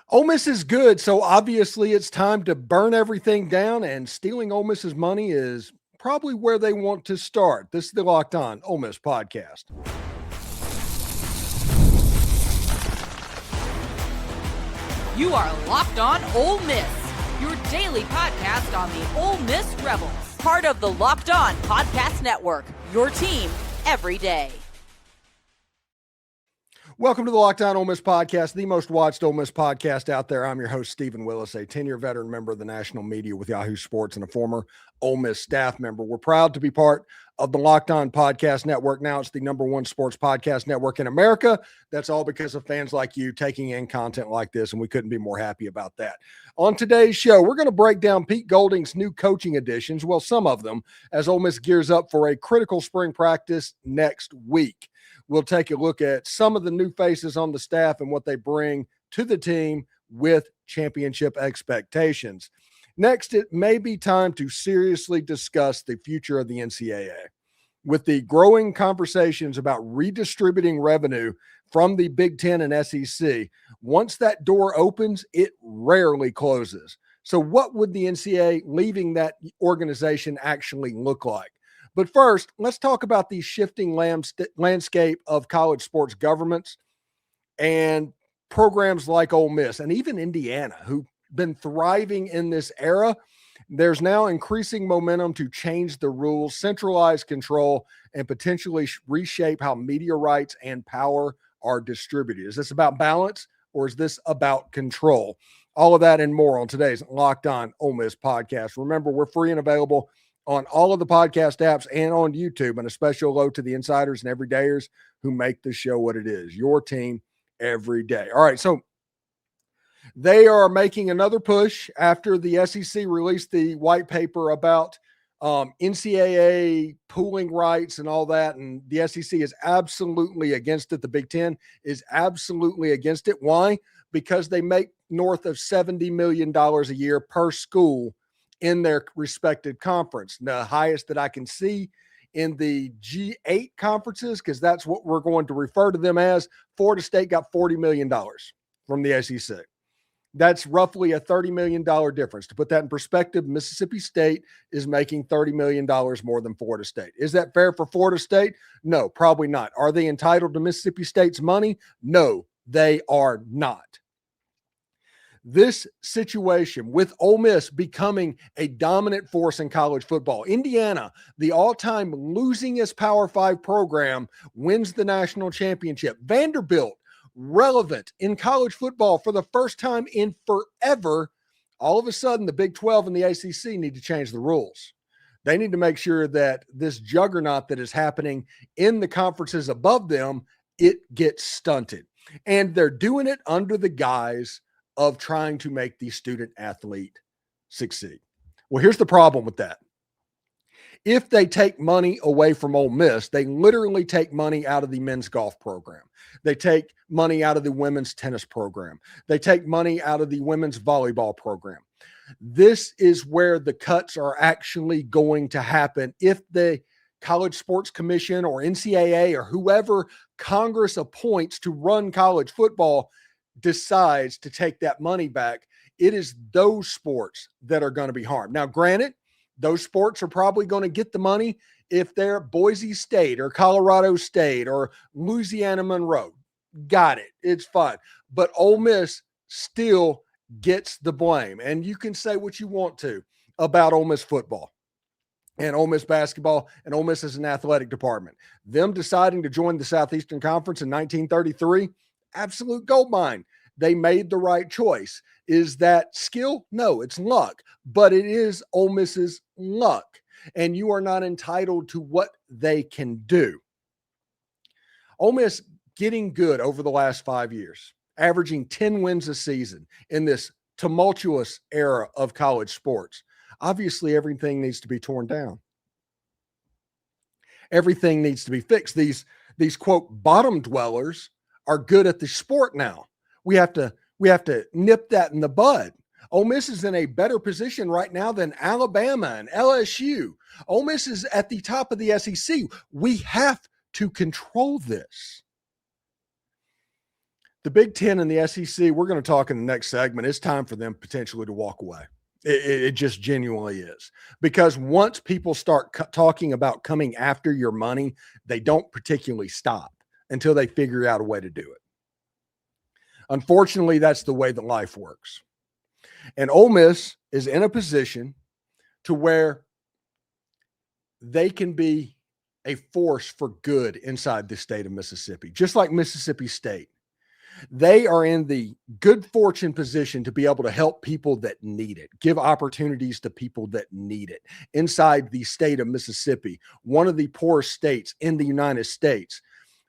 Ole Miss is good, so obviously it's time to burn everything down, and stealing Ole Miss's money is probably where they want to start. This is the Locked On Ole Miss podcast. You are Locked On Ole Miss, your daily podcast on the Ole Miss Rebels. Part of the Locked On Podcast Network, your team every day. Welcome to the Locked On Ole Miss podcast, the most watched Ole Miss podcast out there. I'm your host, Steven Willis, a 10-year veteran member of the national media with Yahoo Sports and a former Ole Miss staff member. We're proud to be part of the Locked On Podcast Network. Now it's the #1 sports podcast network in America. That's all because of fans like you taking in content like this, and we couldn't be more happy about that. On today's show, we're going to break down Pete Golding's new coaching additions, well, some of them, as Ole Miss gears up for a critical spring practice next week. We'll take a look at some of the new faces on the staff and what they bring to the team with championship expectations. Next, it may be time to seriously discuss the future of the NCAA. With the growing conversations about redistributing revenue from the Big Ten and SEC, once that door opens, it rarely closes. So what would the NCAA leaving that organization actually look like? But first, let's talk about the shifting landscape of college sports governments and programs like Ole Miss and even Indiana, who've been thriving in this era. There's now increasing momentum to change the rules, centralize control, and potentially reshape how media rights and power are distributed. Is this about balance or is this about control? All of that and more on today's Locked On Ole Miss podcast. Remember, we're free and available on all of the podcast apps and on YouTube, and a special hello to the insiders and everydayers who make the show what it is, your team every day. All right, so they are making another push after the SEC released the white paper about NCAA pooling rights and all that, and the SEC is absolutely against it. The Big Ten is absolutely against it. Why? Because they make north of $70 million a year per school in their respected conference. The highest that I can see in the G8 conferences, because that's what we're going to refer to them as, Florida State got $40 million from the SEC. That's roughly a $30 million difference. To put that in perspective, Mississippi State is making $30 million more than Florida State. Is that fair for Florida State? No, probably not. Are they entitled to Mississippi State's money? No, they are not. This situation with Ole Miss becoming a dominant force in college football. Indiana, the all-time losingest Power 5 program, wins the national championship. Vanderbilt, relevant in college football for the first time in forever. All of a sudden, the Big 12 and the ACC need to change the rules. They need to make sure that this juggernaut that is happening in the conferences above them, it gets stunted. And they're doing it under the guise of trying to make the student athlete succeed. Well, here's the problem with that. If they take money away from Ole Miss, they literally take money out of the men's golf program. They take money out of the women's tennis program. They take money out of the women's volleyball program. This is where the cuts are actually going to happen if the College Sports Commission or NCAA or whoever Congress appoints to run college football decides to take that money back. It is those sports that are going to be harmed. Now, granted, those sports are probably going to get the money if they're Boise State or Colorado State or Louisiana Monroe. Got it. It's fine. But Ole Miss still gets the blame. And you can say what you want to about Ole Miss football and Ole Miss basketball and Ole Miss as an athletic department. Them deciding to join the Southeastern Conference in 1933, absolute gold mine. They made the right choice. Is that skill? No, it's luck, but it is Ole Miss's luck, and you are not entitled to what they can do. Ole Miss getting good over the last 5 years, averaging 10 wins a season in this tumultuous era of college sports. Obviously, everything needs to be torn down. Everything needs to be fixed. These quote bottom dwellers are good at the sport now. We have to nip that in the bud. Ole Miss is in a better position right now than Alabama and LSU. Ole Miss is at the top of the SEC. We have to control this. The Big Ten and the SEC, we're going to talk in the next segment. It's time for them potentially to walk away. It just genuinely is. Because once people start talking about coming after your money, they don't particularly stop until they figure out a way to do it. Unfortunately, that's the way that life works. And Ole Miss is in a position to where they can be a force for good inside the state of Mississippi, just like Mississippi State. They are in the good fortune position to be able to help people that need it, give opportunities to people that need it. Inside the state of Mississippi, one of the poorest states in the United States,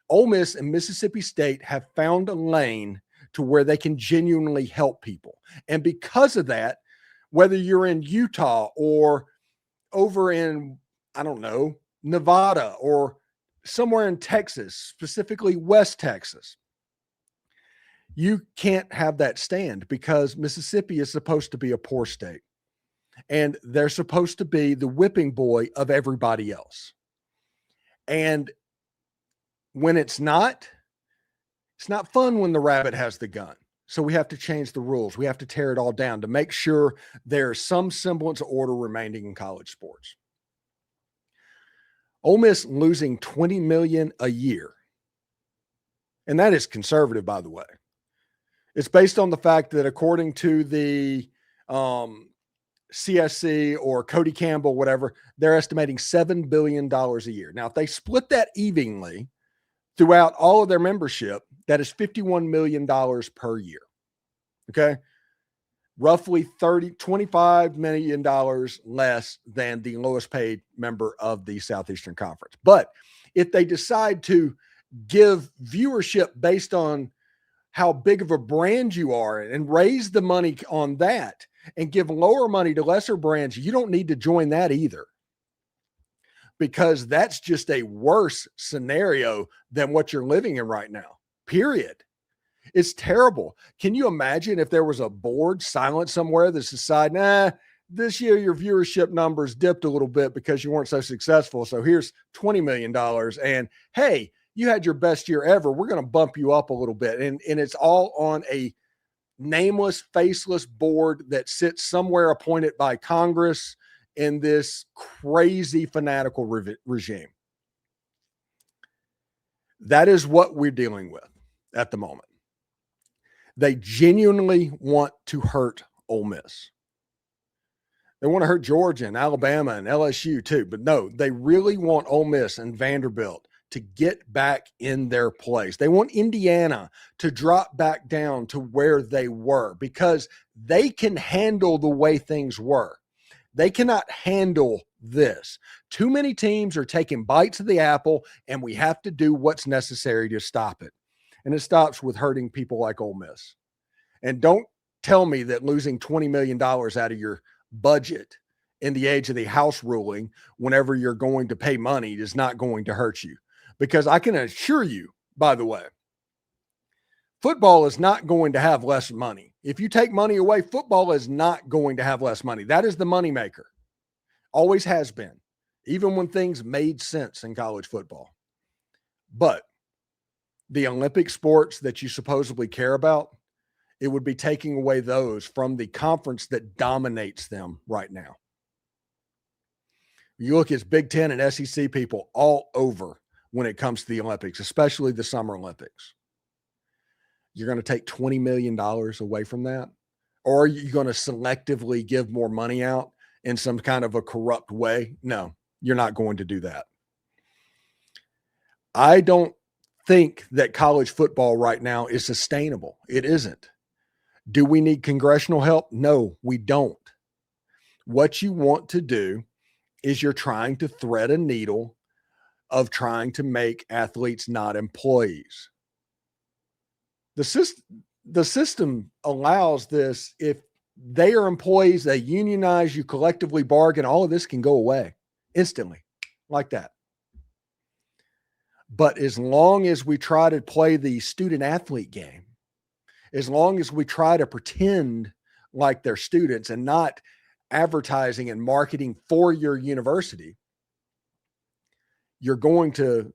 Ole Miss and Mississippi State have found a lane to where they can genuinely help people. And because of that, whether you're in Utah or over in, I don't know, Nevada or somewhere in Texas, specifically West Texas, you can't have that stand because Mississippi is supposed to be a poor state and they're supposed to be the whipping boy of everybody else. And when it's not fun when the rabbit has the gun. So we have to change the rules. We have to tear it all down to make sure there's some semblance of order remaining in college sports. Ole Miss losing $20 million a year. And that is conservative, by the way. It's based on the fact that according to the CSC or Cody Campbell, whatever, they're estimating $7 billion a year. Now, if they split that evenly throughout all of their membership, that is $51 million per year. Okay. Roughly $25 million less than the lowest paid member of the Southeastern Conference. But if they decide to give viewership based on how big of a brand you are and raise the money on that and give lower money to lesser brands, you don't need to join that either, because that's just a worse scenario than what you're living in right now, period. It's terrible. Can you imagine if there was a board silent somewhere that's deciding, this year your viewership numbers dipped a little bit because you weren't so successful, so here's $20 million, and hey, you had your best year ever, we're going to bump you up a little bit. And it's all on a nameless, faceless board that sits somewhere appointed by Congress in this crazy fanatical regime. That is what we're dealing with at the moment. They genuinely want to hurt Ole Miss. They want to hurt Georgia and Alabama and LSU too, but no, they really want Ole Miss and Vanderbilt to get back in their place. They want Indiana to drop back down to where they were because they can handle the way things were. They cannot handle this. Too many teams are taking bites of the apple, and we have to do what's necessary to stop it. And it stops with hurting people like Ole Miss. And don't tell me that losing $20 million out of your budget in the age of the House ruling whenever you're going to pay money is not going to hurt you. Because I can assure you, by the way, football is not going to have less money. If you take money away, football is not going to have less money. That is the moneymaker. Always has been, even when things made sense in college football. But the Olympic sports that you supposedly care about, it would be taking away those from the conference that dominates them right now. You look at Big Ten and SEC people all over when it comes to the Olympics, especially the Summer Olympics. You're going to take $20 million away from that? Or are you going to selectively give more money out in some kind of a corrupt way? No, you're not going to do that. I don't think that college football right now is sustainable. It isn't. Do we need congressional help? No, we don't. What you want to do is you're trying to thread a needle of trying to make athletes not employees. The system allows this. If they are employees, they unionize, you collectively bargain, all of this can go away instantly like that. But as long as we try to play the student athlete game, as long as we try to pretend like they're students and not advertising and marketing for your university, you're going to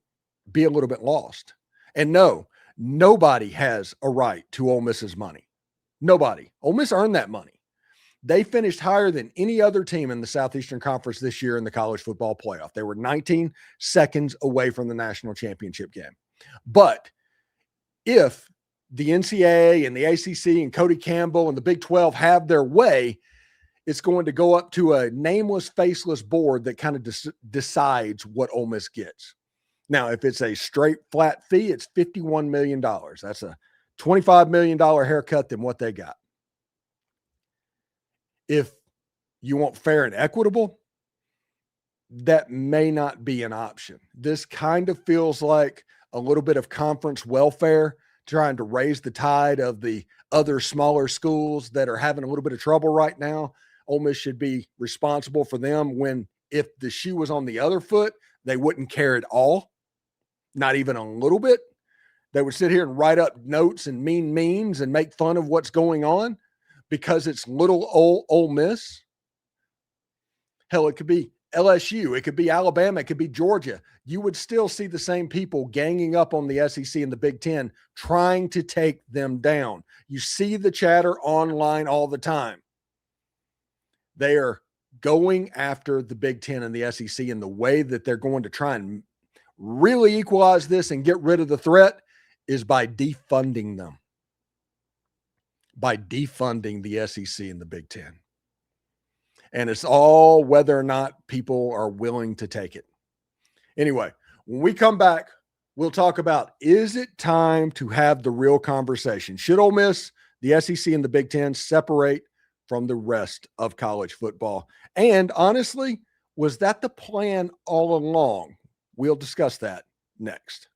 be a little bit lost. And no, Nobody has a right to Ole Miss's money. Nobody. Ole Miss earned that money. They finished higher than any other team in the Southeastern Conference this year in the college football playoff. They were 19 seconds away from the national championship game. But if the NCAA and the ACC and Cody Campbell and the Big 12 have their way, it's going to go up to a nameless, faceless board that kind of decides what Ole Miss gets. Now, if it's a straight flat fee, it's $51 million. That's a $25 million haircut than what they got. If you want fair and equitable, that may not be an option. This kind of feels like a little bit of conference welfare, trying to raise the tide of the other smaller schools that are having a little bit of trouble right now. Ole Miss should be responsible for them when, if the shoe was on the other foot, they wouldn't care at all, not even a little bit. They would sit here and write up notes and mean memes and make fun of what's going on because it's little Ole Miss. Hell, it could be LSU, it could be Alabama, it could be Georgia. You would still see the same people ganging up on the SEC and the Big Ten, trying to take them down. You see the chatter online all the time. They are going after the Big Ten and the SEC, and the way that they're going to try and really equalize this and get rid of the threat is by defunding them, by defunding the SEC and the Big Ten. And it's all whether or not people are willing to take it. Anyway, when we come back, we'll talk about, is it time to have the real conversation? Should Ole Miss, the SEC, and the Big Ten separate from the rest of college football? And honestly, was that the plan all along? We'll discuss that next.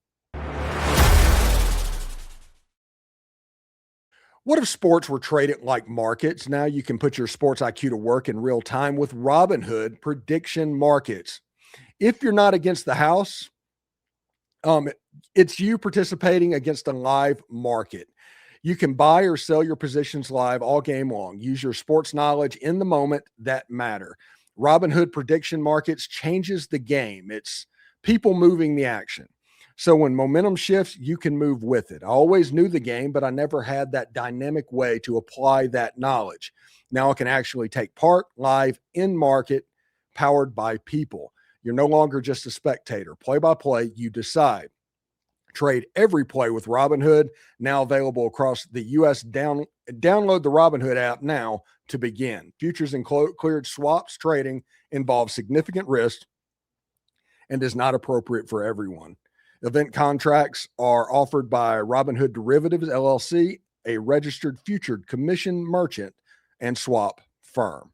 What if sports were traded like markets? Now you can put your sports IQ to work in real time with Robinhood prediction markets. If you're not against the house, it's you participating against a live market. You can buy or sell your positions live all game long. Use your sports knowledge in the moment that matter. Robinhood prediction markets changes the game. It's people moving the action. So when momentum shifts, you can move with it. I always knew the game, but I never had that dynamic way to apply that knowledge. Now I can actually take part live in market, powered by people. You're no longer just a spectator. Play by play, you decide. Trade every play with Robinhood, now available across the U.S. Download the Robinhood app now to begin. Futures and cleared swaps trading involves significant risk and is not appropriate for everyone. Event contracts are offered by Robinhood Derivatives, LLC, a registered future commission merchant and swap firm.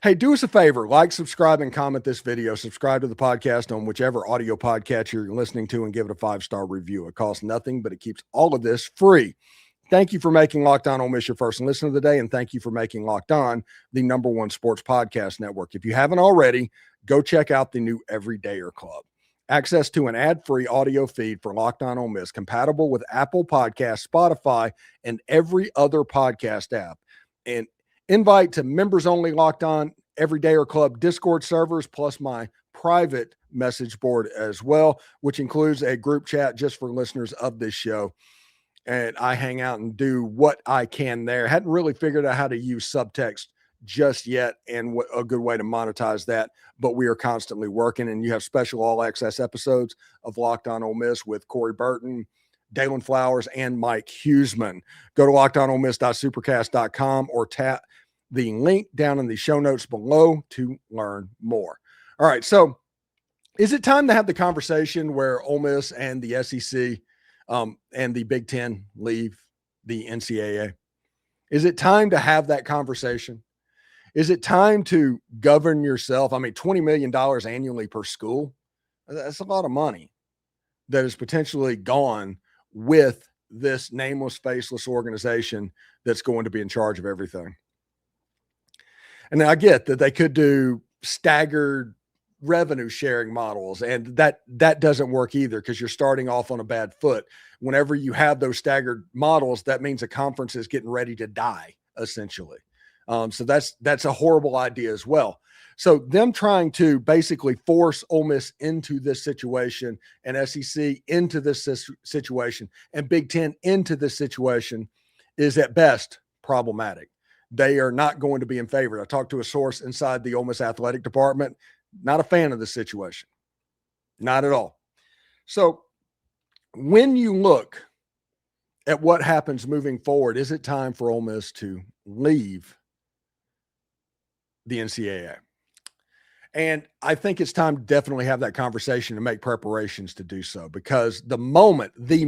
Hey, do us a favor, like, subscribe, and comment this video. Subscribe to the podcast on whichever audio podcast you're listening to and give it a 5-star review. It costs nothing, but it keeps all of this free. Thank you for making Locked On Ole Miss your first listen of the day, and thank you for making Locked On the #1 sports podcast network. If you haven't already, go check out the new Everydayer Club. Access to an ad-free audio feed for Locked On Ole Miss, compatible with Apple Podcasts, Spotify, and every other podcast app. And invite to members-only Locked On Everydayer Club Discord servers, plus my private message board as well, which includes a group chat just for listeners of this show. And I hang out and do what I can there. Hadn't really figured out how to use subtext just yet and what a good way to monetize that, but we are constantly working. And you have special all access episodes of Locked On Ole Miss with Corey Burton, Dalen Flowers, and Mike Huseman. Go to lockedonolemist.supercast.com or tap the link down in the show notes below to learn more. All right, so is it time to have the conversation where Ole Miss and the SEC and the Big Ten leave the NCAA? Is it time to have that conversation? Is it time to govern yourself? I mean, $20 million annually per school, that's a lot of money that is potentially gone with this nameless, faceless organization that's going to be in charge of everything. And I get that they could do staggered revenue sharing models, and that doesn't work either because you're starting off on a bad foot. Whenever you have those staggered models, that means a conference is getting ready to die, essentially. So that's a horrible idea as well. So them trying to basically force Ole Miss into this situation and SEC into this situation and Big Ten into this situation is at best problematic. They are not going to be in favor. I talked to a source inside the Ole Miss athletic department, not a fan of the situation, not at all. So when you look at what happens moving forward, is it time for Ole Miss to leave the NCAA? And I think it's time to definitely have that conversation and make preparations to do so, because the moment the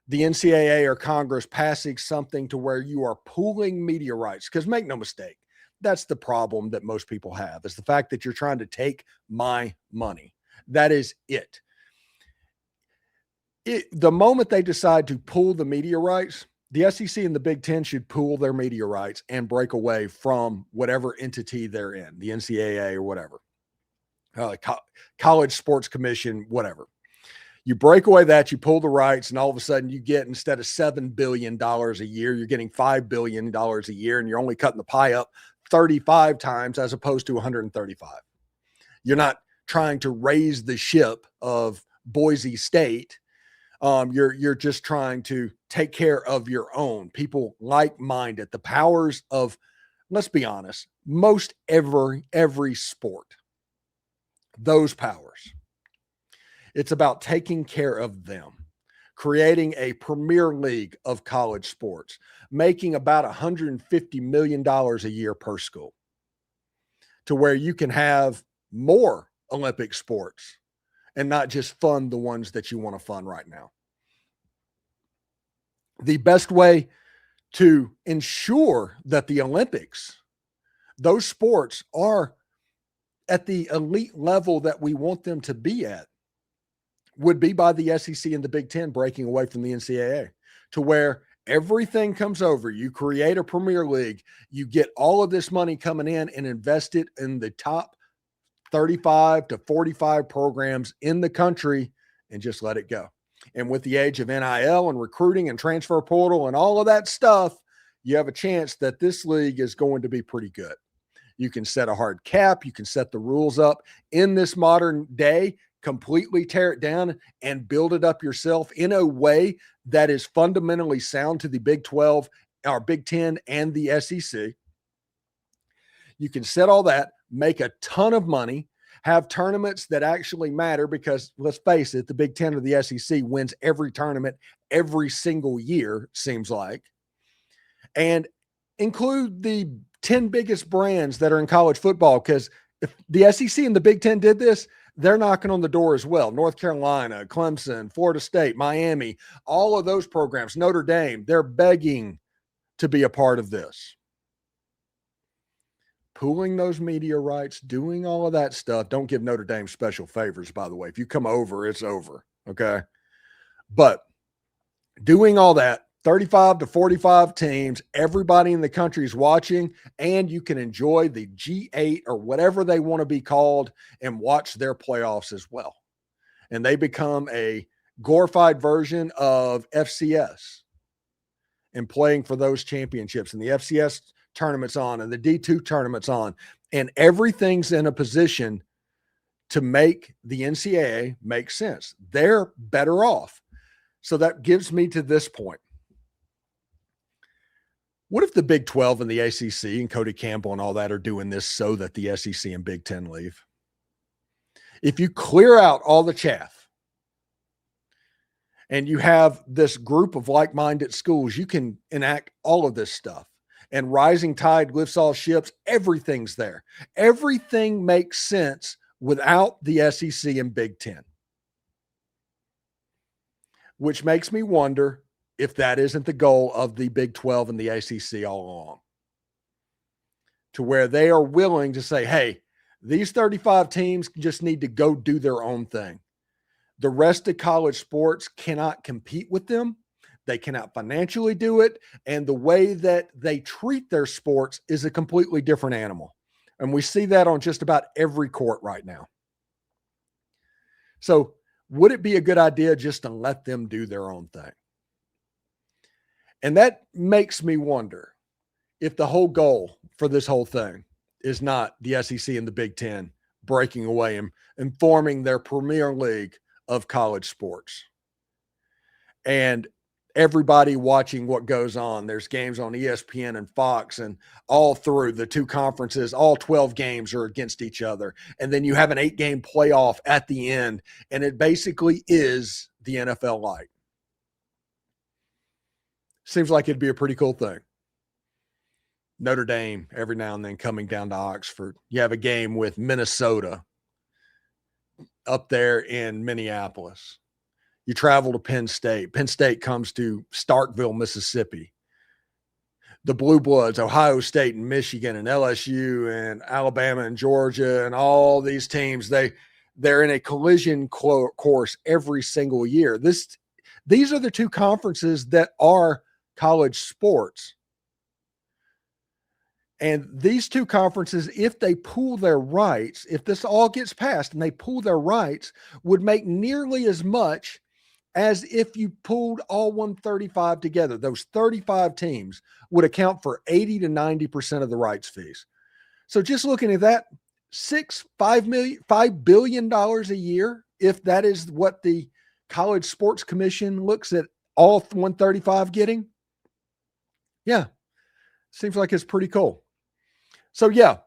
NCAA or Congress passing something to where you are pooling media rights, because make no mistake, that's the problem that most people have, is the fact that you're trying to take my money. That is it. The moment they decide to pool the media rights, the SEC and the Big Ten should pool their media rights and break away from whatever entity they're in, the NCAA or whatever, College Sports Commission, whatever. You break away that, you pull the rights, and all of a sudden you get, instead of $7 billion a year, you're getting $5 billion a year, and you're only cutting the pie up 35 times as opposed to 135. You're not trying to raise the ship of Boise State. You're just trying to take care of your own people, like-minded, the powers of, let's be honest, most every sport, those powers. It's about taking care of them, creating a premier league of college sports, making about $150 million a year per school, to where you can have more Olympic sports and not just fund the ones that you want to fund right now. The best way to ensure that the Olympics, those sports, are at the elite level that we want them to be at, would be by the SEC and the Big Ten breaking away from the NCAA, to where everything comes over. You create a Premier League, you get all of this money coming in and invest it in the top 35 to 45 programs in the country and just let it go. And with the age of NIL and recruiting and transfer portal and all of that stuff, you have a chance that this league is going to be pretty good. You can set a hard cap. You can set the rules up in this modern day, completely tear it down and build it up yourself in a way that is fundamentally sound to the Big 12 or Big 10 and the SEC. You can set all that, make a ton of money, have tournaments that actually matter, because let's face it, the Big 10 or the SEC wins every tournament every single year, seems like, and include the 10 biggest brands that are in college football, because if the SEC and the Big 10 did this, they're knocking on the door as well. North Carolina, Clemson, Florida State, Miami, all of those programs, Notre Dame, they're begging to be a part of this. Pooling those media rights, doing all of that stuff. Don't give Notre Dame special favors, by the way. If you come over, it's over, okay? But doing all that, 35 to 45 teams, everybody in the country is watching, and you can enjoy the G8 or whatever they want to be called and watch their playoffs as well. And they become a glorified version of FCS and playing for those championships, and the FCS tournaments on and the D2 tournaments on, and everything's in a position to make the NCAA make sense. They're better off. So that gives me to this point. What if the Big 12 and the ACC and Cody Campbell and all that are doing this so that the SEC and Big 10 leave? If you clear out all the chaff and you have this group of like-minded schools, you can enact all of this stuff. And rising tide lifts all ships. Everything's there. Everything makes sense without the SEC and Big 10. Which makes me wonder if that isn't the goal of the Big 12 and the ACC all along. To where they are willing to say, hey, these 35 teams just need to go do their own thing. The rest of college sports cannot compete with them. They cannot financially do it. And the way that they treat their sports is a completely different animal. And we see that on just about every court right now. So would it be a good idea just to let them do their own thing? And that makes me wonder if the whole goal for this whole thing is not the SEC and the Big Ten breaking away and forming their premier league of college sports. And everybody watching what goes on. There's games on ESPN and Fox, and all through the two conferences, all 12 games are against each other. And then you have an 8-game playoff at the end, and it basically is the NFL light. Seems like it'd be a pretty cool thing. Notre Dame every now and then coming down to Oxford. You have a game with Minnesota up there in Minneapolis. You travel to Penn State. Penn State comes to Starkville, Mississippi. The Blue Bloods, Ohio State and Michigan and LSU and Alabama and Georgia and all these teams, they're in a collision course every single year. These are the two conferences that are college sports. And these two conferences, if they pool their rights, if this all gets passed and they pool their rights, would make nearly as much as if you pooled all 135 together. Those 35 teams would account for 80 to 90% of the rights fees. So just looking at that, $5 billion a year, if that is what the College Sports Commission looks at all 135 getting. Yeah, seems like it's pretty cool. So yeah,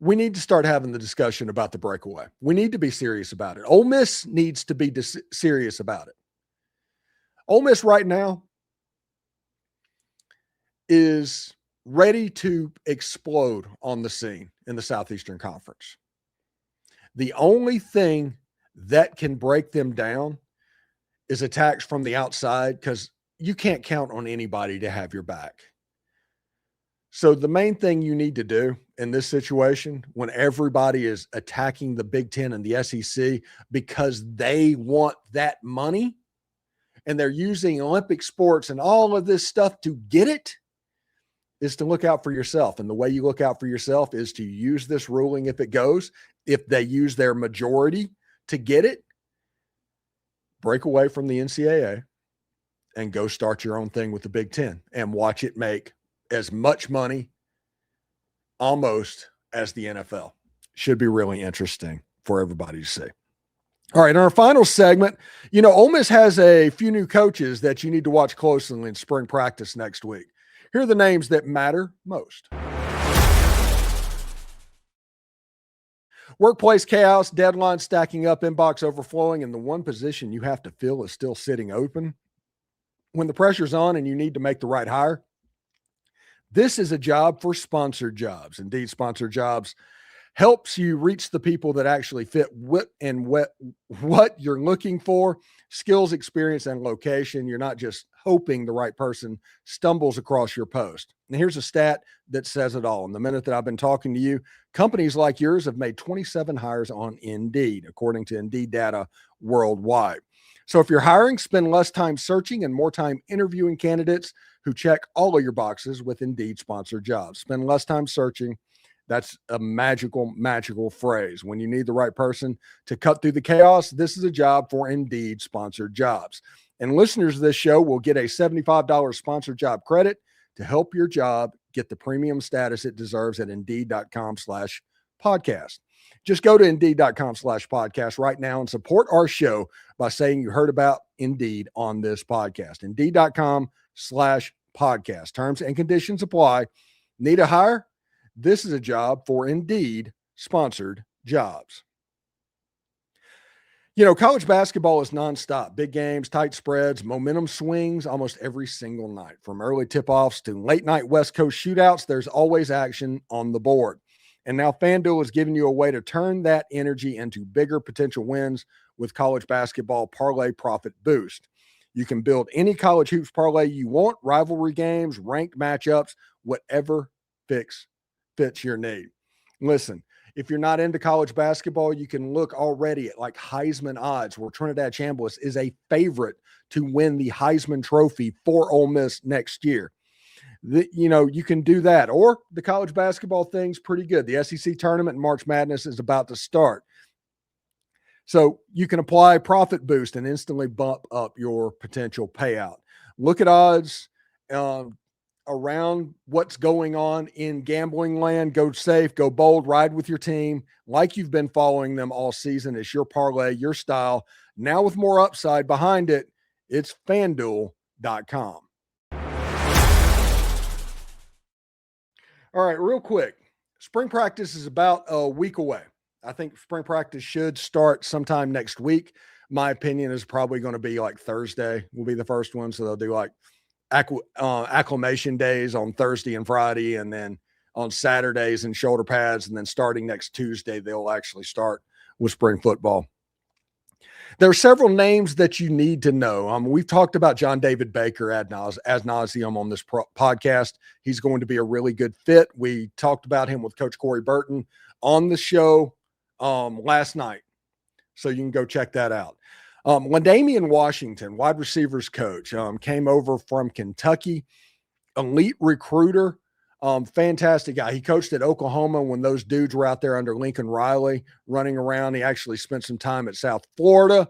we need to start having the discussion about the breakaway. We need to be serious about it. Ole Miss needs to be serious about it. Ole Miss right now is ready to explode on the scene in the Southeastern Conference. The only thing that can break them down is attacks from the outside, because you can't count on anybody to have your back. So the main thing you need to do in this situation, when everybody is attacking the Big Ten and the SEC because they want that money, and they're using Olympic sports and all of this stuff to get it, is to look out for yourself. And the way you look out for yourself is to use this ruling if it goes. If they use their majority to get it, break away from the NCAA and go start your own thing with the Big Ten and watch it make as much money almost as the NFL. Should be really interesting for everybody to see. All right, in our final segment, Ole Miss has a few new coaches that you need to watch closely in spring practice next week. Here are the names that matter most. Workplace chaos, deadlines stacking up, inbox overflowing, and the one position you have to fill is still sitting open. When the pressure's on and you need to make the right hire, this is a job for sponsored jobs. Indeed, sponsored jobs helps you reach the people that actually fit what you're looking for, skills, experience, and location. You're not just hoping the right person stumbles across your post. And here's a stat that says it all. In the minute that I've been talking to you, companies like yours have made 27 hires on Indeed, according to Indeed data worldwide. So if you're hiring, spend less time searching and more time interviewing candidates who check all of your boxes with Indeed sponsored jobs. Spend less time searching. That's a magical phrase. When you need the right person to cut through the chaos, this is a job for Indeed sponsored jobs. And listeners of this show will get a $75 sponsored job credit to help your job get the premium status it deserves at Indeed.com/podcast. Just go to Indeed.com/podcast right now and support our show by saying you heard about Indeed on this podcast. Indeed.com/podcast. Terms and conditions apply. Need a hire? This is a job for Indeed sponsored jobs. College basketball is nonstop. Big games, tight spreads, momentum swings almost every single night. From early tip-offs to late-night West Coast shootouts, there's always action on the board. And now FanDuel is giving you a way to turn that energy into bigger potential wins with college basketball parlay profit boost. You can build any college hoops parlay you want, rivalry games, ranked matchups, whatever fits your need. Listen, if you're not into college basketball, you can look already at like Heisman odds, where Trinidad Chambliss is a favorite to win the Heisman Trophy for Ole Miss next year. You can do that. Or the college basketball thing's pretty good. The SEC tournament and March Madness is about to start. So you can apply profit boost and instantly bump up your potential payout. Look at odds around what's going on in gambling land. Go safe, go bold, ride with your team like you've been following them all season. It's your parlay, your style. Now with more upside behind it, it's FanDuel.com. All right, real quick. Spring practice is about a week away. I think spring practice should start sometime next week. My opinion is probably going to be like Thursday will be the first one. So they'll do like acclimation days on Thursday and Friday, and then on Saturdays and shoulder pads. And then starting next Tuesday, they'll actually start with spring football. There are several names that you need to know. We've talked about John David Baker ad nauseum on this podcast. He's going to be a really good fit. We talked about him with Coach Corey Burton on the show last night. So you can go check that out. LaDamian Washington, wide receivers coach, came over from Kentucky, elite recruiter, fantastic guy. He coached at Oklahoma when those dudes were out there under Lincoln Riley running around. He actually spent some time at South Florida,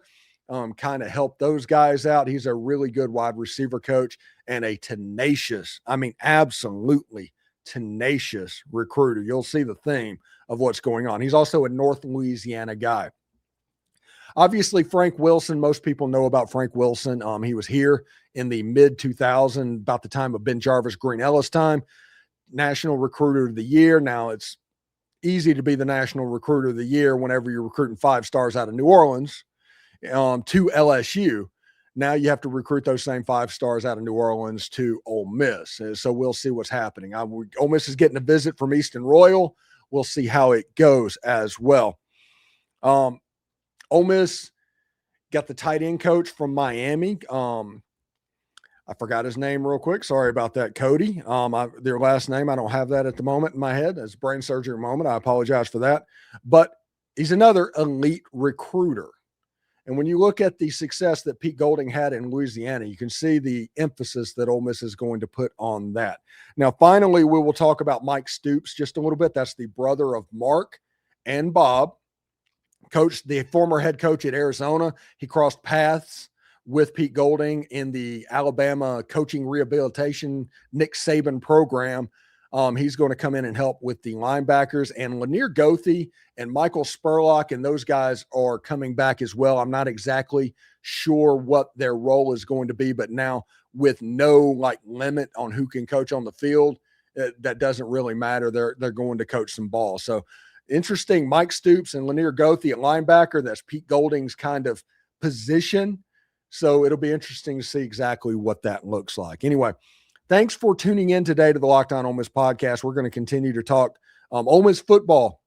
kind of helped those guys out. He's a really good wide receiver coach and a tenacious, absolutely tenacious recruiter. You'll see the theme of what's going on. He's also a North Louisiana guy. Obviously, Frank Wilson, most people know about Frank Wilson. He was here in the mid-2000s, about the time of Ben Jarvis, Green Ellis time. National Recruiter of the Year. Now, it's easy to be the National Recruiter of the Year whenever you're recruiting 5 stars out of New Orleans to LSU. Now you have to recruit those same 5 stars out of New Orleans to Ole Miss. So we'll see what's happening. Ole Miss is getting a visit from Easton Royal. We'll see how it goes as well. Ole Miss got the tight end coach from Miami. I forgot his name real quick. Sorry about that, Cody. Their last name, I don't have that at the moment in my head. It's a brain surgery moment. I apologize for that. But he's another elite recruiter. And when you look at the success that Pete Golding had in Louisiana, you can see the emphasis that Ole Miss is going to put on that. Now, finally, we will talk about Mike Stoops just a little bit. That's the brother of Mark and Bob. Coach, the former head coach at Arizona. He crossed paths with Pete Golding in the Alabama coaching rehabilitation Nick Saban program. He's going to come in and help with the linebackers, and Lanier Goethe and Michael Spurlock and those guys are coming back as well. I'm not exactly sure what their role is going to be, but now with no limit on who can coach on the field, that doesn't really matter. They're going to coach some ball. So interesting. Mike Stoops and Lanier Goethe at linebacker. That's Pete Golding's kind of position. So it'll be interesting to see exactly what that looks like. Anyway, thanks for tuning in today to the Locked On Ole Miss podcast. We're going to continue to talk Ole Miss football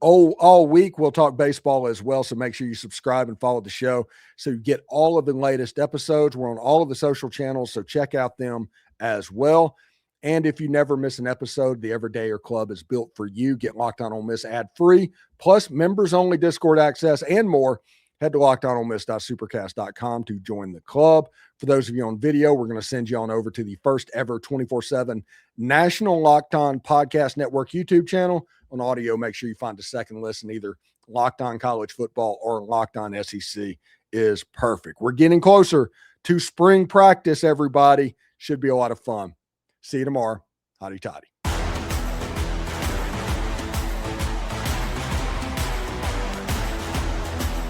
all week. We'll talk baseball as well. So make sure you subscribe and follow the show so you get all of the latest episodes. We're on all of the social channels, so check out them as well. And if you never miss an episode, the Everydayer Club is built for you. Get Locked On Ole Miss ad-free, plus members-only Discord access and more. Head to lockedonolemiss.supercast.com to join the club. For those of you on video, we're going to send you on over to the first ever 24/7 National Locked On Podcast Network YouTube channel. On audio, make sure you find a second listen. Either Locked On College Football or Locked On SEC is perfect. We're getting closer to spring practice, everybody. Should be a lot of fun. See you tomorrow. Hotty toddy.